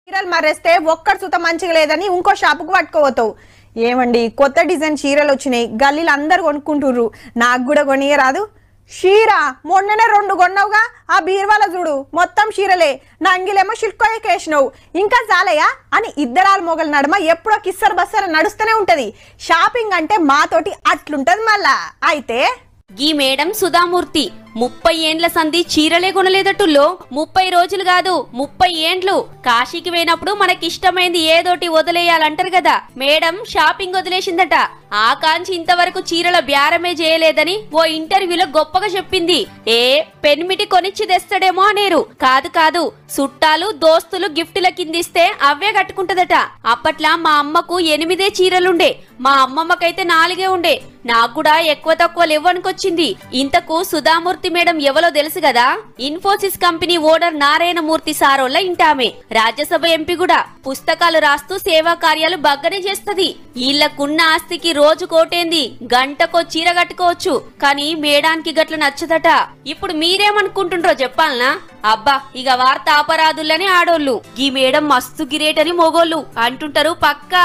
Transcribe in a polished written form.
చీరలు మరేస్తే ఒక్కటి సుత మంచిగా లేదని ఇంకో షాపుకు పట్టుకోవతావు. ఏమండి కొత్త డిజైన్ చీరలు వచ్చినాయి, గల్లీలు అందరు కొనుక్కుంటుర్రు, నాకు కూడా కొనియరాదు? చీర మొన్ననే 2 కొన్నావుగా, ఆ బీర్వాల చూడు మొత్తం చీరలే, నా అంగిలేమో షిల్కోయేసినావు, ఇంకా చాలయా అని ఇద్దరాల మొగల నడుమ ఎప్పుడో కిස්සర బස්සర నడుస్తూనే ఉంటది. షాపింగ్ అంటే మాతోటి అట్లుంటది మళ్ళా. అయితే గీ మేడం సుధామూర్తి 30 ఏండ్ల సంధి చీరలే కొనలేదటుల్లో. 30 రోజులు కాదు 30 ఏండ్లు. కాశీకి పోయినప్పుడు మనకిష్టమైంది ఏదోటి వదిలేయాలంటారు కదా, మేడం షాపింగ్ వదిలేసిందట. ఆ కాంచి ఇంతవరకు చీరల బేరమే చేయలేదని ఓ ఇంటర్వ్యూలో గొప్పగా చెప్పింది. పెన్మిటి కొనిచ్చి తెస్తాడేమో అనేరు. కాదు కాదు, చుట్టాలు దోస్తులు గిఫ్టుల కిందిస్తే అవే కట్టుకుంటదట. అప్పట్లా మా అమ్మకు 8 చీరలుండే, మా అమ్మమ్మకైతే 4 ఉండే. నాకు కూడా ఎక్కువ తక్కువ లేవనుకొచ్చింది. ఇంతకు సుధామూర్తి మేడం ఎవలో తెలుసు కదా? ఇన్ఫోసిస్ కంపెనీ ఓనర్ నారాయణమూర్తి సారోళ్ళ ఇంటామే, రాజ్యసభ ఎంపీ కూడా. పుస్తకాలు రాస్తూ సేవా కార్యాలు బగ్గనే చేస్తది. వీళ్ళకున్న ఆస్తికి రోజు కోటేంది, గంటకో చీర కట్టుకోవచ్చు. కానీ మేడానికి గట్ల నచ్చదట. ఇప్పుడు మీరేమనుకుంటుండ్రో చెప్పాలనా? అబ్బా ఇక వార్త అపరాధులని ఆడోళ్ళు, ఈ మేడం మస్తు గిరేటని మొగోళ్ళు అంటుంటారు పక్కా.